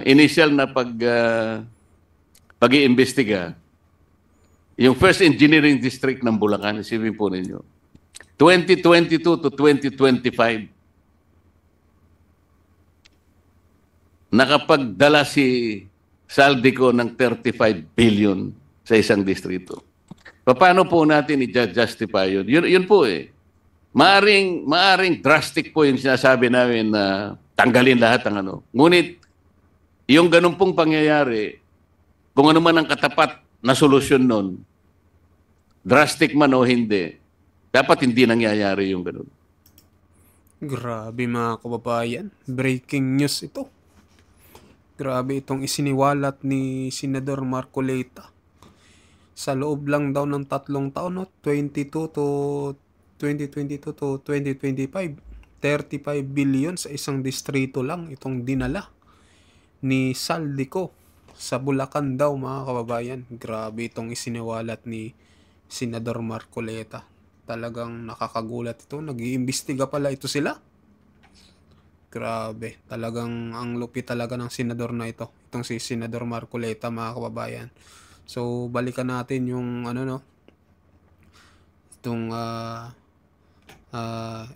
initial na pag-iimbestiga, yung first engineering district ng Bulacan, isipin po ninyo, 2022 to 2025, nakapagdala si Saldico ng 35 billion sa isang distrito. Paano po natin i-justify yun? Yun po eh. Maaring drastic po yung sinasabi namin na tanggalin lahat ng ano. Ngunit, yung ganun pong pangyayari, kung ano man ang katapat na solusyon nun, drastic man o hindi, dapat hindi nangyayari yung ganun. Grabe mga kababayan. Breaking news ito. Grabe itong isiniwalat ni Senador Marcoleta. Sa loob lang daw ng 3 taon, no? 2022 to 2025. 35 billion sa isang distrito lang itong dinala ni Saldico sa Bulacan daw mga kababayan. Grabe itong isiniwalat ni Senador Marcoleta. Talagang nakakagulat ito. Nag-iimbestiga pala ito sila. Grabe. Talagang ang lupit talaga ng senador na ito. Itong si Senador Marcoleta mga kababayan. So balikan natin yung ano no. Itong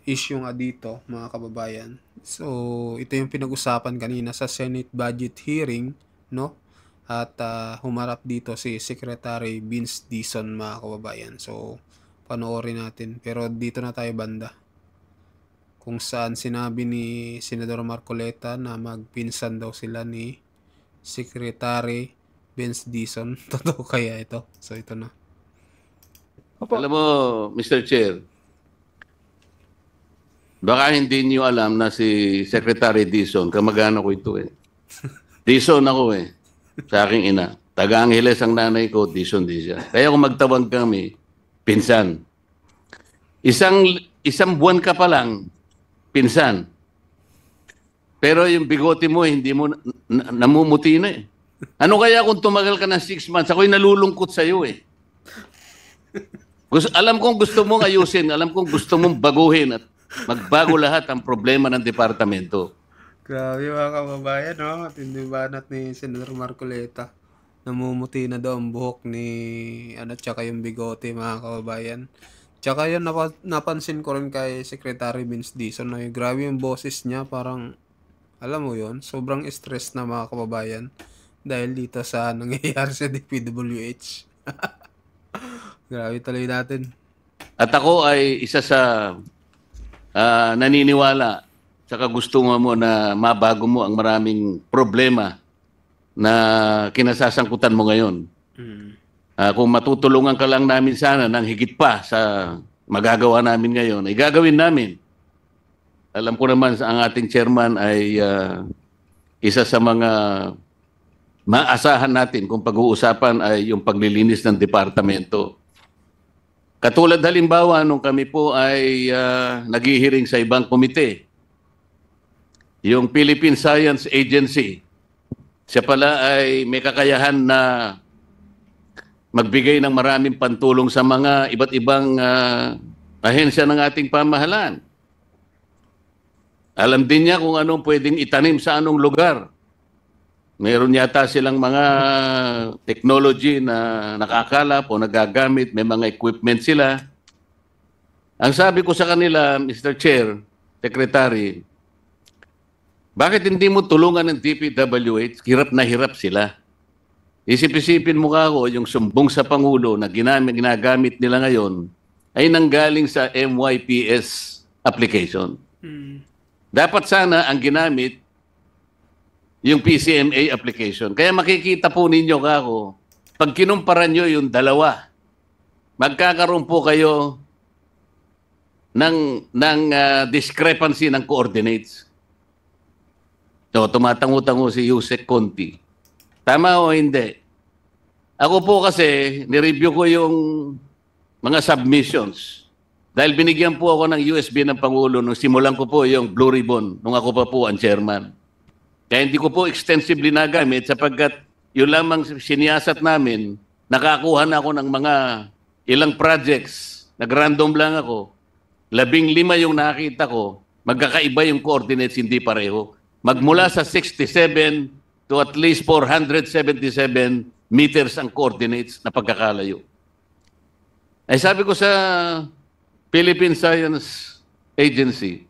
issue nga dito mga kababayan. So ito yung pinag-usapan kanina sa Senate budget hearing, no? At humarap dito si Secretary Vince Dizon mga kababayan. So panoorin natin. Pero dito na tayo banda. Kung saan sinabi ni Senador Marcoleta na magpinsan daw sila ni Secretary Vince Dizon. Totoo kaya ito? So ito na. Alam mo, Mr. Chair, baka hindi niyo alam na si Secretary Dizon, kamag-anak ko ito eh. Dizon ako eh, sa aking ina. Taga-Angeles ang nanay ko, Dizon din siya. Kaya kung magtawag kami, pinsan. Isang buwan ka pa lang, pinsan. Pero yung bigote mo, hindi mo namumuti na eh. Ano kaya kung tumagal ka ng 6 months? Ako'y nalulungkot sa'yo eh. Alam kong gusto mong ayusin, alam kong gusto mong baguhin at magbago lahat ang problema ng departamento. Grabe mga kababayan, no? Tindi banat ni Senador Marcoleta. Namumuti na daw ang buhok ni tsaka yung bigote mga kababayan. Tsaka yun, napansin ko rin kay Secretary Vince Dizon na grabe yung boses niya, parang, alam mo yon sobrang stress na mga kababayan dahil dito sa nangyayari sa DPWH. Grabe tuloy natin. At ako ay isa sa naniniwala, tsaka gusto mo na mabago mo ang maraming problema na kinasasangkutan mo ngayon. Kung matutulungan ka lang namin sana ng higit pa sa magagawa namin ngayon, ay gagawin namin. Alam ko naman ang ating chairman ay isa sa mga maasahan natin kung pag-uusapan ay yung paglilinis ng departamento. Katulad halimbawa, nung kami po ay naghihiring sa ibang komite, yung Philippine Science Agency, siya pala ay may kakayahan na magbigay ng maraming pantulong sa mga iba't ibang ahensya ng ating pamahalaan. Alam din niya kung anong pwedeng itanim sa anong lugar. Meron yata silang mga technology na nakakalap o nagagamit, may mga equipment sila. Ang sabi ko sa kanila, Mr. Chair, Secretary, bakit hindi mo tulungan ng DPWH? Hirap na hirap sila. Isip-isipin mo ako, yung sumbong sa Pangulo na ginagamit nila ngayon ay nanggaling sa MYPS application. Dapat sana ang ginamit yung PCMA application. Kaya makikita po ninyo kako, pag kinumpara nyo yung dalawa, magkakaroon po kayo ng discrepancy ng coordinates. So, tumatango-tango si Yusek Conti. Tama o hindi? Ako po kasi, nireview ko yung mga submissions. Dahil binigyan po ako ng USB ng Pangulo nung simulan ko po yung Blue Ribbon nung ako pa po ang chairman. Kaya hindi ko po extensively nagamit sapagkat yun lamang siniyasat namin, nakakuha na ako ng mga ilang projects, nag-random lang ako, 15 yung nakita ko, magkakaiba yung coordinates, hindi pareho. Magmula sa 67 to at least 477 meters ang coordinates na pagkakalayo. Ay sabi ko sa Philippine Science Agency,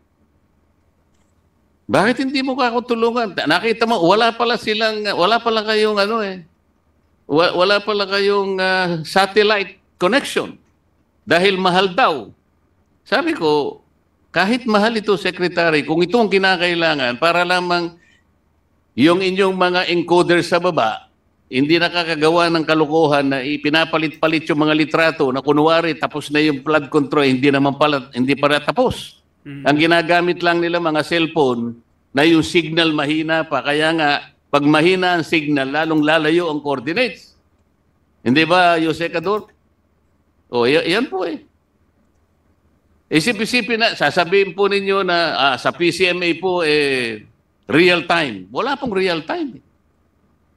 bakit hindi mo ako tulungan? Nakita mo, wala pala kayong wala pala kayong satellite connection dahil mahal daw. Sabi ko, kahit mahal ito, Secretary, kung ito ang kinakailangan para lamang yung inyong mga encoder sa baba, hindi nakakagawa ng kalokohan na ipinapalit-palit yung mga litrato na kunwari tapos na yung flood control, hindi para tapos. Ang ginagamit lang nila mga cellphone na yung signal mahina pa. Kaya nga, pag mahina ang signal, lalong lalayo ang coordinates. Hindi ba, Jose Cador? O, yan po eh. Isip-isipin na, sasabihin po ninyo na sa PCMA po real time. Wala pong real time.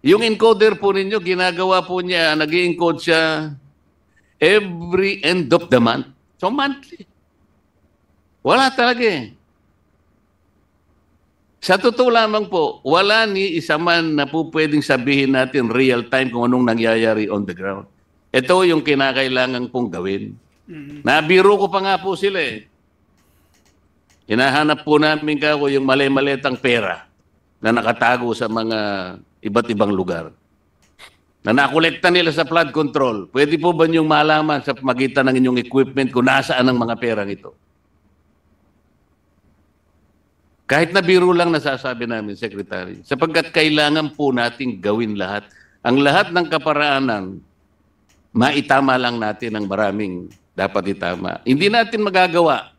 Yung encoder po ninyo, ginagawa po niya, nag-i-encode siya every end of the month. So monthly. Wala talaga eh. Sa totoo lamang po, wala ni isa man na po pwedeng sabihin natin real time kung anong nangyayari on the ground. Ito yung kinakailangan pong gawin. Nabiro ko pa nga po sila eh. Hinahanap po namin yung mali-malitang pera na nakatago sa mga iba't ibang lugar. Na nakolekta nila sa flood control. Pwede po ba niyong malaman sa magitan ng inyong equipment kung nasaan ang mga perang ito? Kahit na biro lang nasasabi namin, Secretary, sapagkat kailangan po nating gawin lahat. Ang lahat ng kaparaanan, maitama lang natin ang maraming dapat itama. Hindi natin magagawa.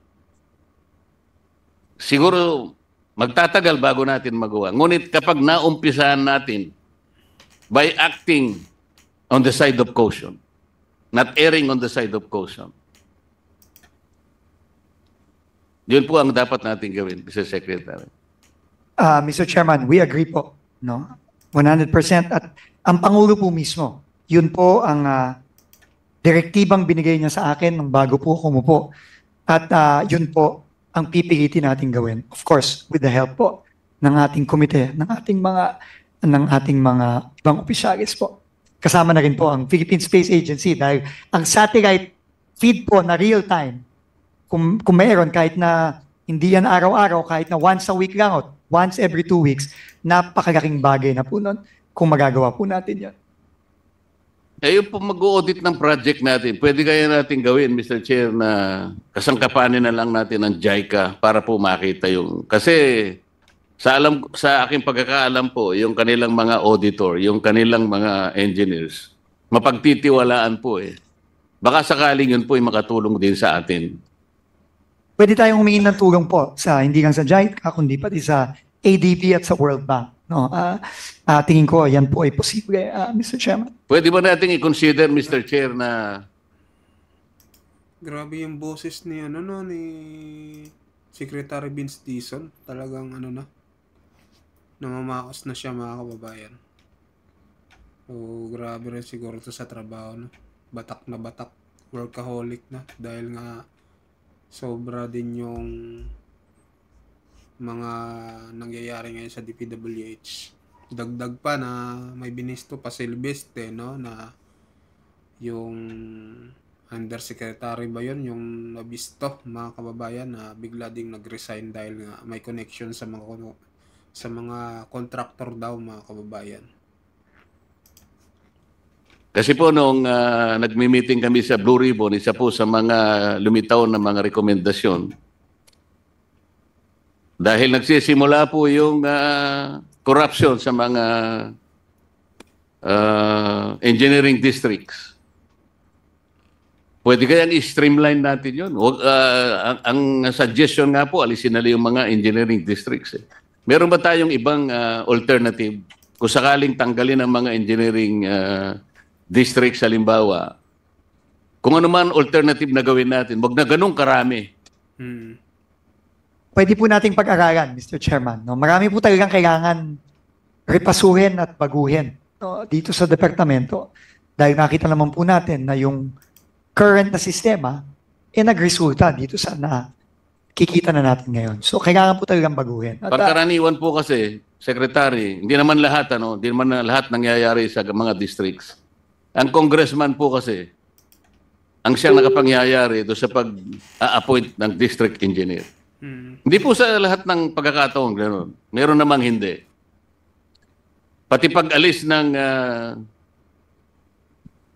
Siguro magtatagal bago natin magawa. Ngunit kapag naumpisahan natin by acting on the side of caution, not erring on the side of caution, yun po ang dapat natin gawin, Mr. Secretary. Mr. Chairman, we agree po, no? 100%. At ang Pangulo po mismo, yun po ang direktibang binigay niya sa akin nung bago po kumupo. At yun po ang pipilitin natin gawin. Of course, with the help po ng ating komite, ng ating mga ibang opisyalis po. Kasama na rin po ang Philippine Space Agency dahil ang satellite feed po na real time, kung mayroon, kahit na hindi yan araw-araw, kahit na once a week lang o once every 2 weeks, napakalaking bagay na po nun kung magagawa po natin yan. Yung po mag-audit ng project natin, pwede kaya natin gawin, Mr. Chair, na kasangkapanin na lang natin ng JICA para po makita yung... Kasi sa aking pagkakaalam po, yung kanilang mga auditor, yung kanilang mga engineers, mapagtitiwalaan po eh. Baka sakaling yun po ay makatulong din sa atin. Pwede tayong humingi ng tulong po sa hindi lang sa JICA, kundi pati sa ADB at sa World Bank. No, tingin ko yan po ay posible, Mr. Chairman. Pwede ba natin i-consider, Mr. Chair, na... Grabe yung boses ni ni Secretary Vince Dizon. Talagang namamaos na siya, mga kababayan. So, grabe rin siguro to sa trabaho, no? Batak na batak, workaholic na dahil nga sobra din yung mga nangyayari ngayon sa DPWH. Dagdag pa na may binisto pa Silvestre, no, na yung undersecretary ba yun, yung nabisto, mga kababayan, na bigla ding nag-resign dahil nga may connection sa mga contractor daw, mga kababayan. Kasi po nung nagmi-meeting kami sa Blue Ribbon, isa po sa mga lumitaw na mga rekomendasyon, dahil nagsisimula po yung corruption sa mga engineering districts. Pwede kayang i-streamline natin yun. Ang suggestion nga po, alisin na yung mga engineering districts. Meron ba tayong ibang alternative? Kung sakaling tanggalin ang mga engineering districts, halimbawa, kung ano man alternative na gawin natin, wag na ganun karami. Pwede po nating pag-aralan, Mr. Chairman. No? Marami po talagang kailangan repasuhin at baguhin, no, dito sa departamento. Dahil nakita naman po natin na yung current na sistema nagresulta dito sa kikita na natin ngayon. So, kailangan po talagang baguhin. At, Pangkaraniwan po kasi, Secretary, hindi naman lahat lahat nangyayari sa mga districts. Ang congressman po kasi, ang siyang nakapangyayari doon sa pag-appoint ng district engineer. Hindi po sa lahat ng pagkakataon ganoon. Meron namang hindi. Pati pag-alis ng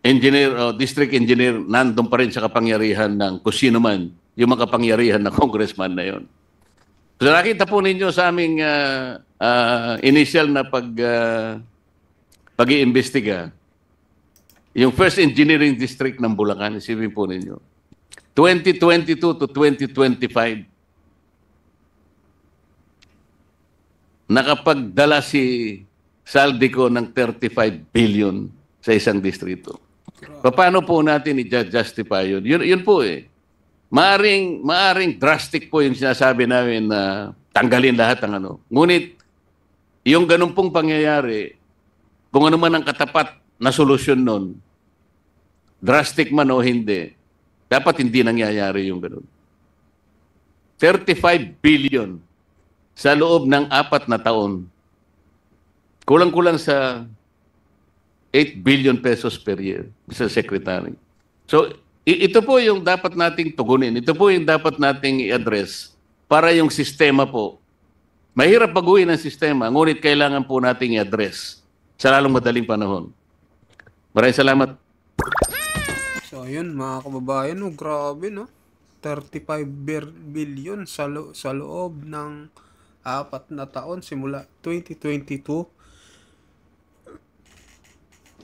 engineer o district engineer, nandun pa rin sa kapangyarihan ng kung sino man yung makapangyarihan ng congressman na yon. So nakita po ninyo sa aming initial na pag-iimbestiga, yung first engineering district ng Bulacan, isipin po ninyo, 2022 to 2025, nakapagdala si Saldico ng 35 billion sa isang distrito. Paano po natin i-justify yun? Yun po eh. Maaring drastic po yung sinasabi namin na tanggalin lahat ng ano. Ngunit, yung ganun pong pangyayari, kung ano man ang katapat na solusyon nun, drastic man o hindi, dapat hindi nangyayari yung ganun. 35 billion sa loob ng 4 na taon. Kulang-kulang sa 8 billion pesos per year, Mr. Secretary. So, ito po yung dapat nating tugunin. Ito po yung dapat nating i-address para yung sistema po. Mahirap baguhin ang sistema, ngunit kailangan po nating i-address sa lalong madaling panahon. Maraming salamat. So, ayun, mga kababayan, oh, grabe, no? 35 billion sa loob ng 4 na taon simula 2022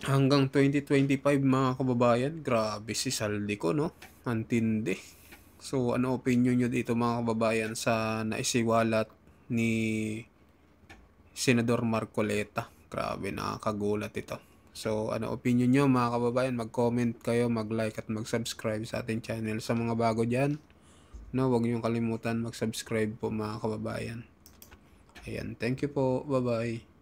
hanggang 2025, mga kababayan. Grabe si Saldico, no? Antindi. So, ano opinion nyo dito, mga kababayan, sa naisiwalat ni Senador Marcoleta? Grabe, nakakagulat ito. So, ano opinion nyo, mga kababayan? Mag-comment kayo, mag-like at mag-subscribe sa ating channel. Sa mga bago dyan, no, huwag nyo kalimutan mag-subscribe po, mga kababayan. Ayan, thank you po. Bye-bye.